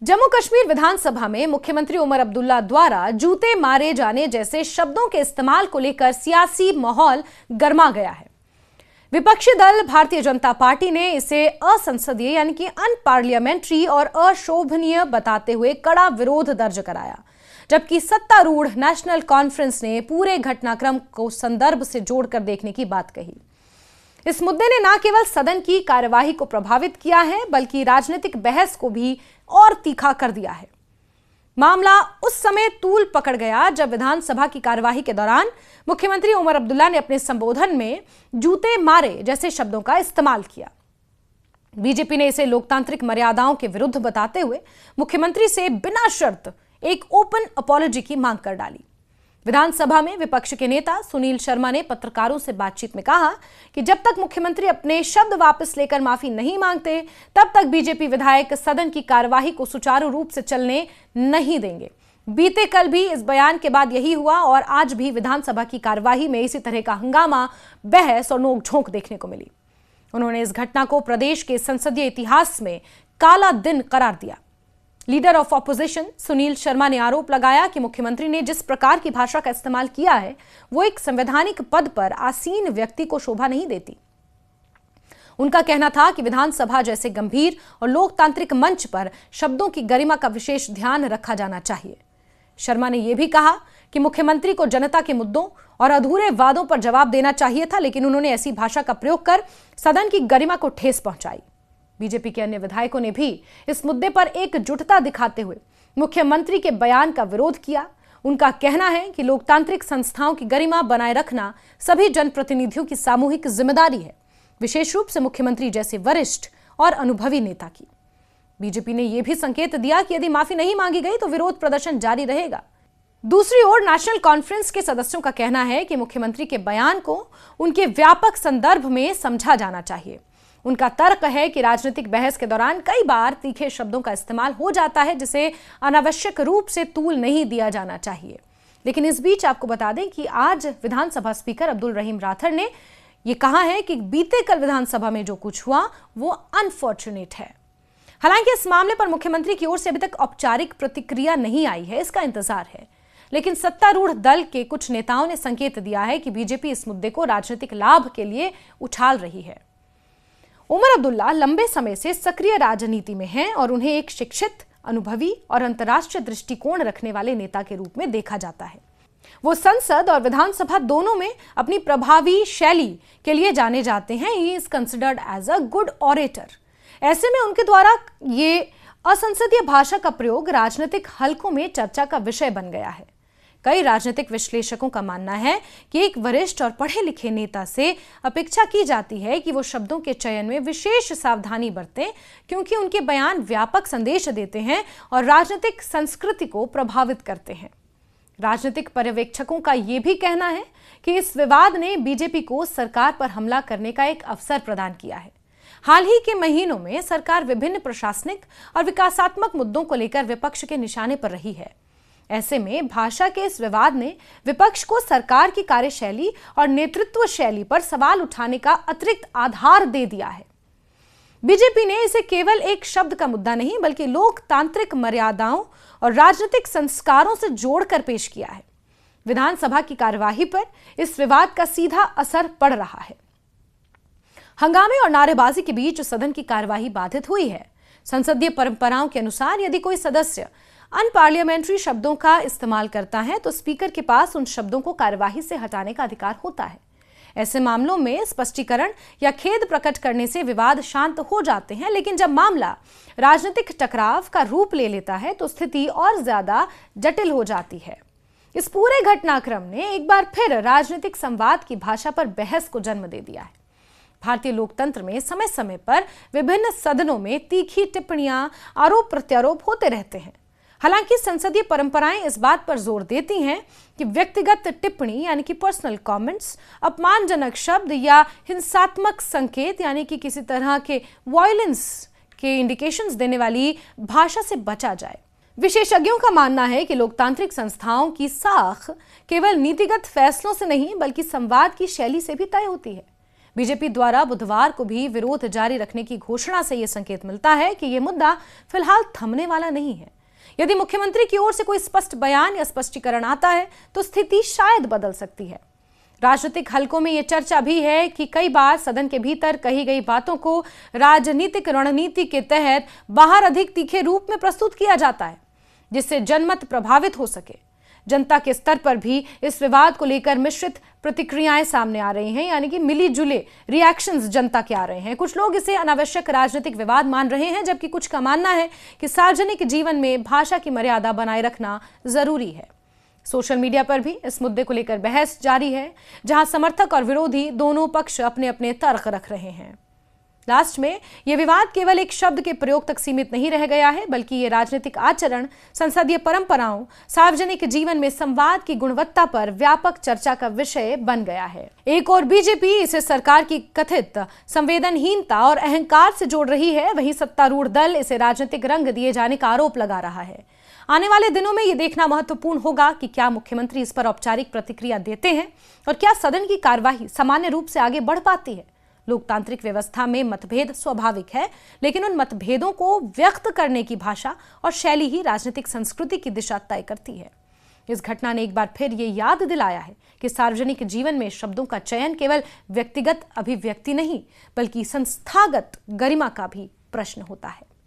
जम्मू कश्मीर विधानसभा में मुख्यमंत्री उमर अब्दुल्ला द्वारा जूते मारे जाने जैसे शब्दों के इस्तेमाल को लेकर सियासी माहौल गर्मा गया है। विपक्षी दल भारतीय जनता पार्टी ने इसे असंसदीय यानी कि अनपार्लियामेंट्री और अशोभनीय बताते हुए कड़ा विरोध दर्ज कराया, जबकि सत्तारूढ़ नेशनल कॉन्फ्रेंस ने पूरे घटनाक्रम को संदर्भ से जोड़कर देखने की बात कही। इस मुद्दे ने न केवल सदन की कार्यवाही को प्रभावित किया है, बल्कि राजनीतिक बहस को भी और तीखा कर दिया है। मामला उस समय तूल पकड़ गया जब विधानसभा की कार्यवाही के दौरान मुख्यमंत्री उमर अब्दुल्ला ने अपने संबोधन में जूते मारे जैसे शब्दों का इस्तेमाल किया। बीजेपी ने इसे लोकतांत्रिक मर्यादाओं के विरुद्ध बताते हुए मुख्यमंत्री से बिना शर्त एक ओपन अपॉलॉजी की मांग कर डाली। विधानसभा में विपक्ष के नेता सुनील शर्मा ने पत्रकारों से बातचीत में कहा कि जब तक मुख्यमंत्री अपने शब्द वापस लेकर माफी नहीं मांगते, तब तक बीजेपी विधायक सदन की कार्यवाही को सुचारू रूप से चलने नहीं देंगे। बीते कल भी इस बयान के बाद यही हुआ और आज भी विधानसभा की कार्यवाही में इसी तरह का हंगामा, बहस और नोकझोंक देखने को मिली। उन्होंने इस घटना को प्रदेश के संसदीय इतिहास में काला दिन करार दिया। Leader of opposition Sunil Sharma ने आरोप लगाया कि मुख्यमंत्री ने जिस प्रकार की भाषा का इस्तेमाल किया है, वो एक संवैधानिक पद पर आसीन व्यक्ति को शोभा नहीं देती। उनका कहना था कि विधानसभा जैसे गंभीर और लोकतांत्रिक मंच पर शब्दों की गरिमा का विशेष ध्यान रखा जाना चाहिए। शर्मा ने यह भी कहा कि मुख्यमंत्री को जनता के मुद्दों और अधूरे वादों पर जवाब देना चाहिए था, लेकिन उन्होंने ऐसी भाषा का प्रयोग कर सदन की गरिमा को ठेस पहुंचाई। बीजेपी के अन्य विधायकों ने भी इस मुद्दे पर एकजुटता दिखाते हुए मुख्यमंत्री के बयान का विरोध किया। उनका कहना है कि लोकतांत्रिक संस्थाओं की गरिमा बनाए रखना सभी जनप्रतिनिधियों की सामूहिक जिम्मेदारी है, विशेष रूप से मुख्यमंत्री जैसे वरिष्ठ और अनुभवी नेता की। बीजेपी ने यह भी संकेत दिया कि यदि माफी नहीं मांगी गई तो विरोध प्रदर्शन जारी रहेगा। दूसरी ओर नेशनल कॉन्फ्रेंस के सदस्यों का कहना है कि मुख्यमंत्री के बयान को उनके व्यापक संदर्भ में समझा जाना चाहिए। उनका तर्क है कि राजनीतिक बहस के दौरान कई बार तीखे शब्दों का इस्तेमाल हो जाता है, जिसे अनावश्यक रूप से तूल नहीं दिया जाना चाहिए। लेकिन इस बीच आपको बता दें कि आज विधानसभा स्पीकर अब्दुल रहीम राठौर ने यह कहा है कि बीते कल विधानसभा में जो कुछ हुआ वो अनफॉर्चुनेट है। हालांकि इस मामले पर मुख्यमंत्री की ओर से अभी तक औपचारिक प्रतिक्रिया नहीं आई है, इसका इंतजार है। लेकिन सत्तारूढ़ दल के कुछ नेताओं ने संकेत दिया है कि बीजेपी इस मुद्दे को राजनीतिक लाभ के लिए उछाल रही है। उमर अब्दुल्ला लंबे समय से सक्रिय राजनीति में हैं और उन्हें एक शिक्षित, अनुभवी और अंतर्राष्ट्रीय दृष्टिकोण रखने वाले नेता के रूप में देखा जाता है। वो संसद और विधानसभा दोनों में अपनी प्रभावी शैली के लिए जाने जाते हैं। He is considered as a good orator. ऐसे में उनके द्वारा ये असंसदीय भाषा का प्रयोग राजनीतिक हलकों में चर्चा का विषय बन गया है। कई राजनीतिक विश्लेषकों का मानना है कि एक वरिष्ठ और पढ़े लिखे नेता से अपेक्षा की जाती है कि वो शब्दों के चयन में विशेष सावधानी बरतें, क्योंकि उनके बयान व्यापक संदेश देते हैं और राजनीतिक संस्कृति को प्रभावित करते हैं। राजनीतिक पर्यवेक्षकों का यह भी कहना है कि इस विवाद ने बीजेपी को सरकार पर हमला करने का एक अवसर प्रदान किया है। हाल ही के महीनों में सरकार विभिन्न प्रशासनिक और विकासात्मक मुद्दों को लेकर विपक्ष के निशाने पर रही है। ऐसे में भाषा के इस विवाद ने विपक्ष को सरकार की कार्यशैली और नेतृत्व शैली पर सवाल उठाने का अतिरिक्त आधार दे दिया है। बीजेपी ने इसे केवल एक शब्द का मुद्दा नहीं, बल्कि लोकतांत्रिक मर्यादाओं और राजनीतिक संस्कारों से जोड़कर पेश किया है। विधानसभा की कार्यवाही पर इस विवाद का सीधा असर पड़ रहा है। हंगामे और नारेबाजी के बीच सदन की कार्यवाही बाधित हुई है। संसदीय परंपराओं के अनुसार यदि कोई सदस्य अनपार्लियामेंट्री शब्दों का इस्तेमाल करता है तो स्पीकर के पास उन शब्दों को कार्यवाही से हटाने का अधिकार होता है। ऐसे मामलों में स्पष्टीकरण या खेद प्रकट करने से विवाद शांत हो जाते हैं, लेकिन जब मामला राजनीतिक टकराव का रूप ले लेता है तो स्थिति और ज्यादा जटिल हो जाती है। इस पूरे घटनाक्रम ने एक बार फिर राजनीतिक संवाद की भाषा पर बहस को जन्म दे दिया है। भारतीय लोकतंत्र में समय समय पर विभिन्न सदनों में तीखी टिप्पणियां, आरोप प्रत्यारोप होते रहते हैं। हालांकि संसदीय परंपराएं इस बात पर जोर देती हैं कि व्यक्तिगत टिप्पणी यानी कि पर्सनल कमेंट्स, अपमानजनक शब्द या हिंसात्मक संकेत यानी कि किसी तरह के वायलेंस के इंडिकेशंस देने वाली भाषा से बचा जाए। विशेषज्ञों का मानना है कि लोकतांत्रिक संस्थाओं की साख केवल नीतिगत फैसलों से नहीं, बल्कि संवाद की शैली से भी तय होती है। बीजेपी द्वारा बुधवार को भी विरोध जारी रखने की घोषणा से यह संकेत मिलता है कि यह मुद्दा फिलहाल थमने वाला नहीं है। यदि मुख्यमंत्री की ओर से कोई स्पष्ट बयान या स्पष्टीकरण आता है तो स्थिति शायद बदल सकती है। राजनीतिक हलकों में यह चर्चा भी है कि कई बार सदन के भीतर कही गई बातों को राजनीतिक रणनीति के तहत बाहर अधिक तीखे रूप में प्रस्तुत किया जाता है, जिससे जनमत प्रभावित हो सके। जनता के स्तर पर भी इस विवाद को लेकर मिश्रित प्रतिक्रियाएं सामने आ रही हैं, यानी कि मिली जुले रिएक्शंस जनता के आ रहे हैं। कुछ लोग इसे अनावश्यक राजनीतिक विवाद मान रहे हैं, जबकि कुछ का मानना है कि सार्वजनिक जीवन में भाषा की मर्यादा बनाए रखना जरूरी है। सोशल मीडिया पर भी इस मुद्दे को लेकर बहस जारी है, जहां समर्थक और विरोधी दोनों पक्ष अपने अपने तर्क रख रहे हैं। लास्ट में यह विवाद केवल एक शब्द के प्रयोग तक सीमित नहीं रह गया है, बल्कि यह राजनीतिक आचरण, संसदीय परंपराओं, सार्वजनिक जीवन में संवाद की गुणवत्ता पर व्यापक चर्चा का विषय बन गया है। एक और बीजेपी इसे सरकार की कथित संवेदनहीनता और अहंकार से जोड़ रही है, वहीं सत्तारूढ़ दल इसे राजनीतिक रंग दिए जाने का आरोप लगा रहा है। आने वाले दिनों में यह देखना महत्वपूर्ण होगा कि क्या मुख्यमंत्री इस पर औपचारिक प्रतिक्रिया देते हैं और क्या सदन की कार्यवाही सामान्य रूप से आगे बढ़ पाती है। लोकतांत्रिक व्यवस्था में मतभेद स्वाभाविक है, लेकिन उन मतभेदों को व्यक्त करने की भाषा और शैली ही राजनीतिक संस्कृति की दिशा तय करती है। इस घटना ने एक बार फिर ये याद दिलाया है कि सार्वजनिक जीवन में शब्दों का चयन केवल व्यक्तिगत अभिव्यक्ति नहीं, बल्कि संस्थागत गरिमा का भी प्रश्न होता है।